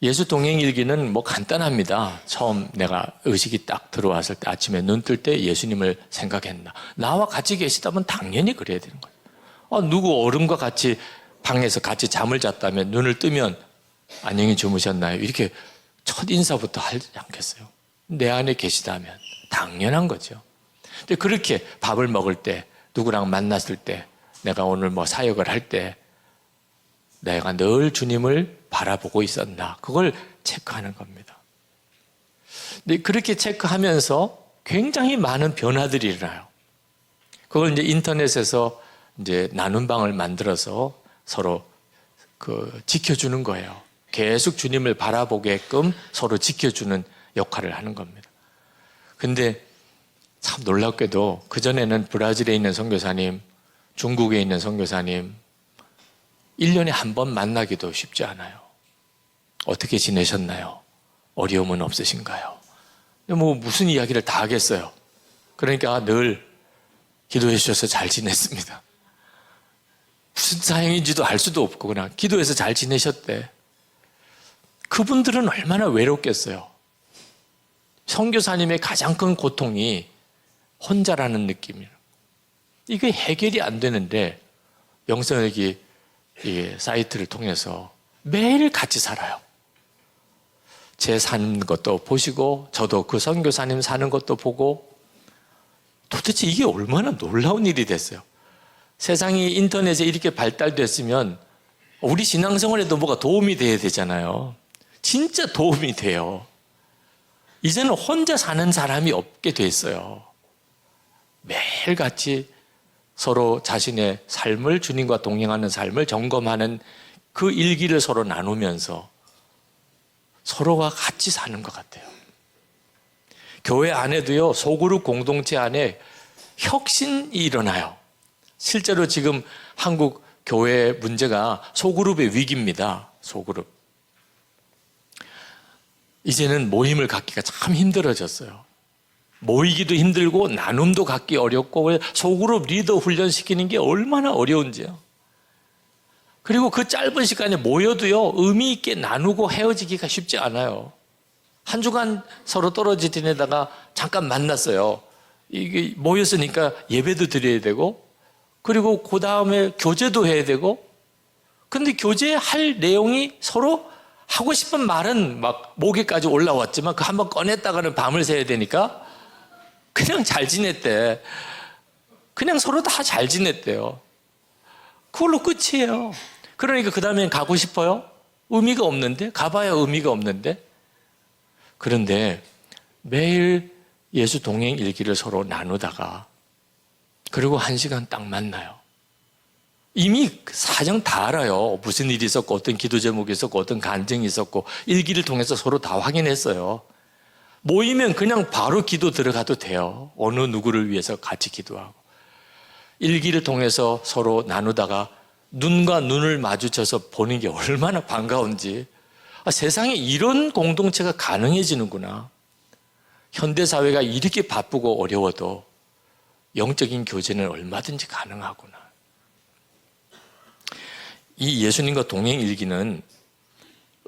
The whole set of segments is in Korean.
예수 동행 일기는 뭐 간단합니다. 처음 내가 의식이 딱 들어왔을 때 아침에 눈 뜰 때 예수님을 생각했나. 나와 같이 계시다면 당연히 그래야 되는 거예요. 누구 어른과 같이 방에서 같이 잠을 잤다면 눈을 뜨면 안녕히 주무셨나요? 이렇게 첫 인사부터 하지 않겠어요? 내 안에 계시다면 당연한 거죠. 근데 그렇게 밥을 먹을 때, 누구랑 만났을 때, 내가 오늘 뭐 사역을 할 때 내가 늘 주님을 바라보고 있었나, 그걸 체크하는 겁니다. 근데 그렇게 체크하면서 굉장히 많은 변화들이 일어나요. 그걸 이제 인터넷에서 이제 나눔 방을 만들어서 서로 지켜주는 거예요. 계속 주님을 바라보게끔 서로 지켜주는 역할을 하는 겁니다. 근데 참 놀랍게도 그전에는 브라질에 있는 선교사님, 중국에 있는 선교사님 1년에 한 번 만나기도 쉽지 않아요. 어떻게 지내셨나요? 어려움은 없으신가요? 뭐 무슨 이야기를 다 하겠어요. 그러니까 늘 기도해 주셔서 잘 지냈습니다. 무슨 사연인지도 알 수도 없고 그냥 기도해서 잘 지내셨대. 그분들은 얼마나 외롭겠어요. 선교사님의 가장 큰 고통이 혼자라는 느낌이에요. 이게 해결이 안 되는데 영성여기 사이트를 통해서 매일 같이 살아요. 제 사는 것도 보시고 저도 그 선교사님 사는 것도 보고, 도대체 이게 얼마나 놀라운 일이 됐어요. 세상이 인터넷에 이렇게 발달됐으면 우리 신앙생활에도 뭐가 도움이 돼야 되잖아요. 진짜 도움이 돼요. 이제는 혼자 사는 사람이 없게 됐어요. 매일같이 서로 자신의 삶을, 주님과 동행하는 삶을 점검하는 그 일기를 서로 나누면서 서로가 같이 사는 것 같아요. 교회 안에도요, 소그룹 공동체 안에 혁신이 일어나요. 실제로 지금 한국 교회 문제가 소그룹의 위기입니다. 소그룹. 이제는 모임을 갖기가 참 힘들어졌어요. 모이기도 힘들고 나눔도 갖기 어렵고, 소그룹 리더 훈련시키는 게 얼마나 어려운지요. 그리고 그 짧은 시간에 모여도요, 의미 있게 나누고 헤어지기가 쉽지 않아요. 한 주간 서로 떨어져 지내다가 잠깐 만났어요. 이게 모였으니까 예배도 드려야 되고, 그리고 그 다음에 교제도 해야 되고, 근데 교제할 내용이 서로 하고 싶은 말은 막 목에까지 올라왔지만 그 한번 꺼냈다가는 밤을 새야 되니까 그냥 잘 지냈대. 그냥 서로 다 잘 지냈대요. 그걸로 끝이에요. 그러니까 그 다음엔 가고 싶어요? 의미가 없는데? 가봐야 의미가 없는데? 그런데 매일 예수 동행 일기를 서로 나누다가 그리고 1시간 딱 만나요. 이미 사정 다 알아요. 무슨 일이 있었고, 어떤 기도 제목이 있었고, 어떤 간증이 있었고, 일기를 통해서 서로 다 확인했어요. 모이면 그냥 바로 기도 들어가도 돼요. 어느 누구를 위해서 같이 기도하고. 일기를 통해서 서로 나누다가 눈과 눈을 마주쳐서 보는 게 얼마나 반가운지. 세상에 이런 공동체가 가능해지는구나. 현대사회가 이렇게 바쁘고 어려워도 영적인 교제는 얼마든지 가능하구나. 이 예수님과 동행 일기는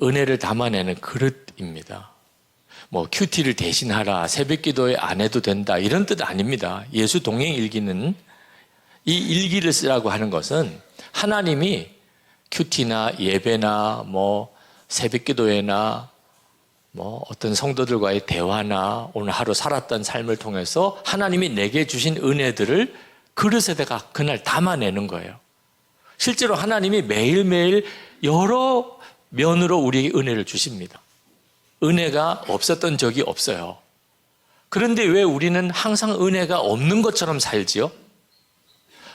은혜를 담아내는 그릇입니다. 뭐 큐티를 대신하라, 새벽 기도에 안 해도 된다, 이런 뜻 아닙니다. 예수 동행 일기는, 이 일기를 쓰라고 하는 것은 하나님이 큐티나 예배나 뭐 새벽 기도회나 뭐 어떤 성도들과의 대화나 오늘 하루 살았던 삶을 통해서 하나님이 내게 주신 은혜들을 그릇에다가 그날 담아내는 거예요. 실제로 하나님이 매일매일 여러 면으로 우리에게 은혜를 주십니다. 은혜가 없었던 적이 없어요. 그런데 왜 우리는 항상 은혜가 없는 것처럼 살지요?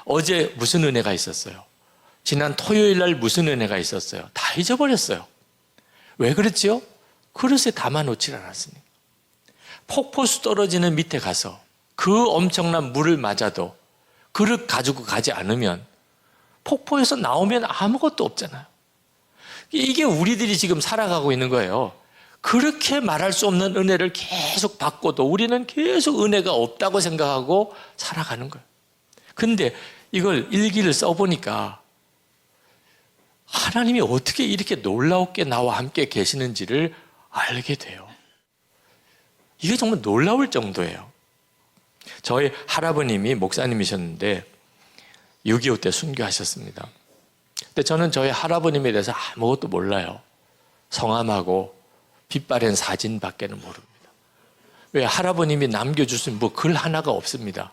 어제 무슨 은혜가 있었어요? 지난 토요일 날 무슨 은혜가 있었어요? 다 잊어버렸어요. 왜 그랬지요? 그릇에 담아놓질 않았으니까. 폭포수 떨어지는 밑에 가서 그 엄청난 물을 맞아도 그릇 가지고 가지 않으면 폭포에서 나오면 아무것도 없잖아요. 이게 우리들이 지금 살아가고 있는 거예요. 그렇게 말할 수 없는 은혜를 계속 받고도 우리는 계속 은혜가 없다고 생각하고 살아가는 거예요. 근데 이걸 일기를 써보니까 하나님이 어떻게 이렇게 놀랍게 나와 함께 계시는지를 알게 돼요. 이게 정말 놀라울 정도예요. 저희 할아버님이 목사님이셨는데 6.25 때 순교하셨습니다. 근데 저는 저희 할아버님에 대해서 아무것도 몰라요. 성함하고 빛바랜 사진밖에는 모릅니다. 왜? 할아버님이 남겨주신 뭐 글 하나가 없습니다.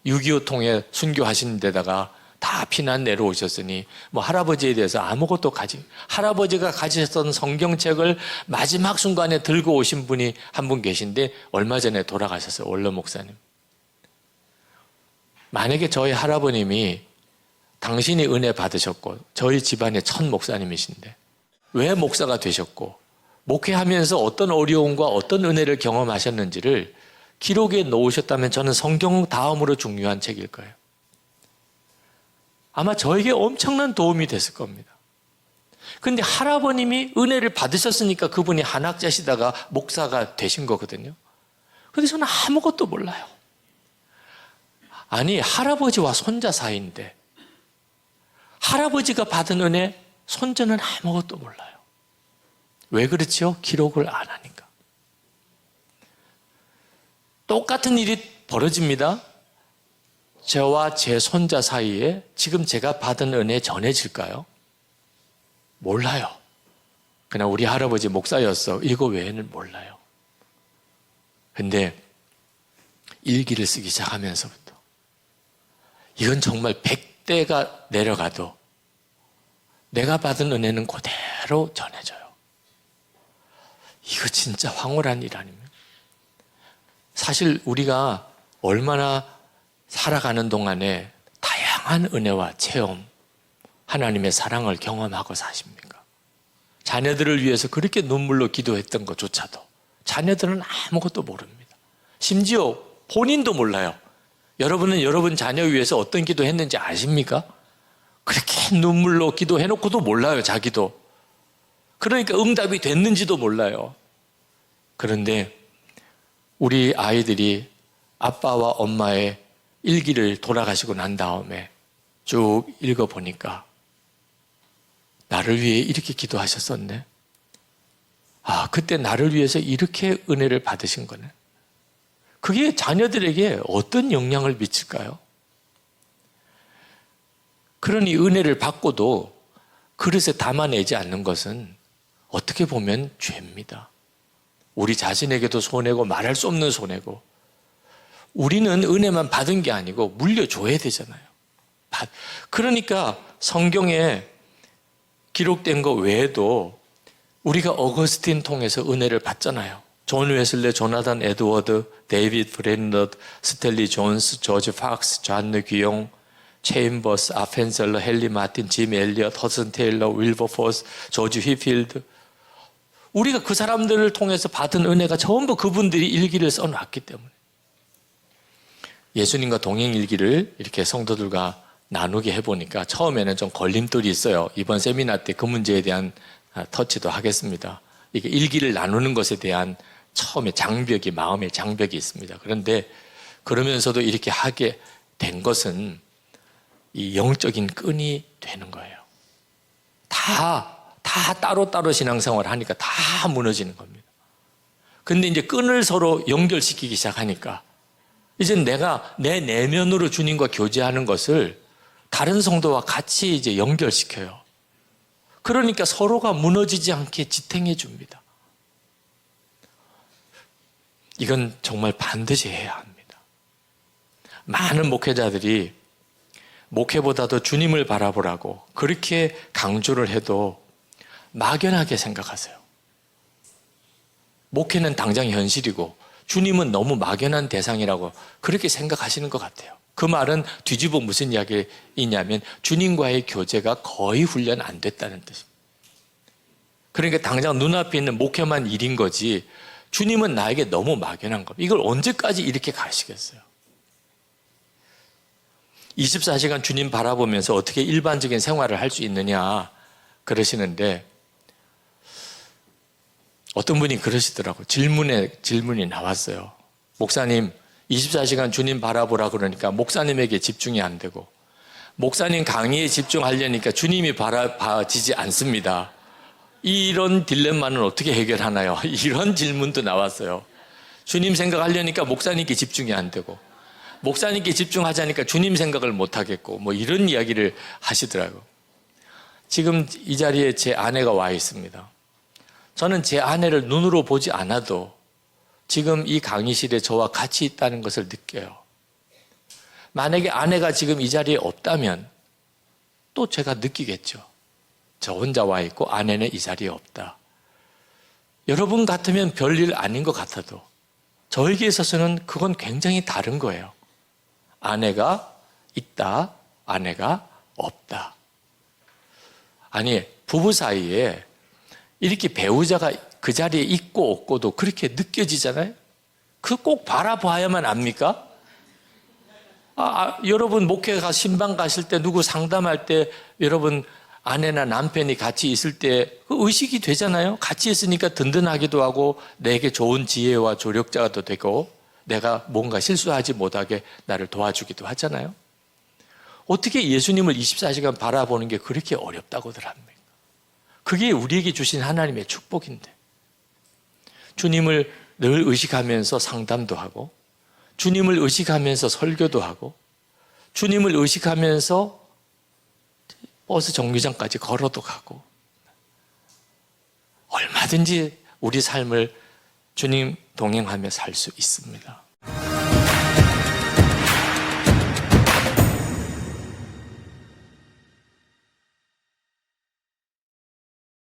6.25 통에 순교하신 데다가 다 피난 내려오셨으니 뭐 할아버지에 대해서 아무것도 할아버지가 가지셨던 성경책을 마지막 순간에 들고 오신 분이 한 분 계신데 얼마 전에 돌아가셨어요. 원로 목사님. 만약에 저희 할아버님이 당신이 은혜 받으셨고 저희 집안의 첫 목사님이신데 왜 목사가 되셨고 목회하면서 어떤 어려움과 어떤 은혜를 경험하셨는지를 기록에 놓으셨다면 저는 성경 다음으로 중요한 책일 거예요. 아마 저에게 엄청난 도움이 됐을 겁니다. 그런데 할아버님이 은혜를 받으셨으니까 그분이 한학자시다가 목사가 되신 거거든요. 그런데 저는 아무것도 몰라요. 아니, 할아버지와 손자 사이인데 할아버지가 받은 은혜, 손자는 아무것도 몰라요. 왜 그렇죠? 기록을 안 하니까. 똑같은 일이 벌어집니다. 저와 제 손자 사이에 지금 제가 받은 은혜 전해질까요? 몰라요. 그냥 우리 할아버지 목사였어. 이거 외에는 몰라요. 근데 일기를 쓰기 시작하면서부터 이건 정말 100대가 내려가도 내가 받은 은혜는 그대로 전해져요. 이거 진짜 황홀한 일 아닙니까? 사실 우리가 얼마나 살아가는 동안에 다양한 은혜와 체험, 하나님의 사랑을 경험하고 사십니까? 자녀들을 위해서 그렇게 눈물로 기도했던 것조차도 자녀들은 아무것도 모릅니다. 심지어 본인도 몰라요. 여러분은 여러분 자녀 위해서 어떤 기도했는지 아십니까? 그렇게 눈물로 기도해놓고도 몰라요, 자기도. 그러니까 응답이 됐는지도 몰라요. 그런데 우리 아이들이 아빠와 엄마의 일기를 돌아가시고 난 다음에 쭉 읽어보니까 나를 위해 이렇게 기도하셨었네. 아, 그때 나를 위해서 이렇게 은혜를 받으신 거네. 그게 자녀들에게 어떤 영향을 미칠까요? 그러니 은혜를 받고도 그릇에 담아내지 않는 것은 어떻게 보면 죄입니다. 우리 자신에게도 손해고 말할 수 없는 손해고 우리는 은혜만 받은 게 아니고 물려줘야 되잖아요. 그러니까 성경에 기록된 거 외에도 우리가 어거스틴 통해서 은혜를 받잖아요. 존 웨슬레, 조나단 에드워드, 데이비드 브랜넛, 스텔리 존스, 조지 팍스, 존 르귀용, 체인버스, 아펜셀러, 헨리 마틴, 짐 엘리엇, 허슨 테일러, 윌버포스, 조지 휘필드. 우리가 그 사람들을 통해서 받은 은혜가 전부 그분들이 일기를 써놨기 때문에 예수님과 동행일기를 이렇게 성도들과 나누게 해보니까 처음에는 좀 걸림돌이 있어요. 이번 세미나 때 그 문제에 대한 터치도 하겠습니다. 이게 일기를 나누는 것에 대한 처음에 장벽이, 마음의 장벽이 있습니다. 그런데 그러면서도 이렇게 하게 된 것은 이 영적인 끈이 되는 거예요. 다 따로따로 신앙생활을 하니까 다 무너지는 겁니다. 근데 이제 끈을 서로 연결시키기 시작하니까 이제 내가 내 내면으로 주님과 교제하는 것을 다른 성도와 같이 이제 연결시켜요. 그러니까 서로가 무너지지 않게 지탱해 줍니다. 이건 정말 반드시 해야 합니다. 많은 목회자들이 목회보다도 주님을 바라보라고 그렇게 강조를 해도 막연하게 생각하세요. 목회는 당장 현실이고 주님은 너무 막연한 대상이라고 그렇게 생각하시는 것 같아요. 그 말은 뒤집어 무슨 이야기이냐면 주님과의 교제가 거의 훈련 안 됐다는 뜻입니다. 그러니까 당장 눈앞에 있는 목회만 일인 거지 주님은 나에게 너무 막연한 겁니다. 이걸 언제까지 이렇게 가시겠어요? 24시간 주님 바라보면서 어떻게 일반적인 생활을 할 수 있느냐 그러시는데 어떤 분이 그러시더라고요. 질문이 나왔어요. 목사님, 24시간 주님 바라보라 그러니까 목사님에게 집중이 안 되고 목사님 강의에 집중하려니까 주님이 바라봐지지 않습니다. 이런 딜레마는 어떻게 해결하나요? 이런 질문도 나왔어요. 주님 생각하려니까 목사님께 집중이 안 되고, 목사님께 집중하자니까 주님 생각을 못 하겠고, 뭐 이런 이야기를 하시더라고요. 지금 이 자리에 제 아내가 와 있습니다. 저는 제 아내를 눈으로 보지 않아도 지금 이 강의실에 저와 같이 있다는 것을 느껴요. 만약에 아내가 지금 이 자리에 없다면 또 제가 느끼겠죠. 저 혼자 와 있고 아내는 이 자리에 없다. 여러분 같으면 별일 아닌 것 같아도 저에게 있어서는 그건 굉장히 다른 거예요. 아내가 있다, 아내가 없다. 아니, 부부 사이에 이렇게 배우자가 그 자리에 있고 없고도 그렇게 느껴지잖아요. 그 꼭 바라봐야만 압니까? 여러분 목회가 신방 가실 때 누구 상담할 때 여러분 아내나 남편이 같이 있을 때 그 의식이 되잖아요. 같이 있으니까 든든하기도 하고 내게 좋은 지혜와 조력자가 또 되고 내가 뭔가 실수하지 못하게 나를 도와주기도 하잖아요. 어떻게 예수님을 24시간 바라보는 게 그렇게 어렵다고들 합니까? 그게 우리에게 주신 하나님의 축복인데, 주님을 늘 의식하면서 상담도 하고, 주님을 의식하면서 설교도 하고, 주님을 의식하면서 버스 정류장까지 걸어도 가고, 얼마든지 우리 삶을 주님 동행하며 살 수 있습니다.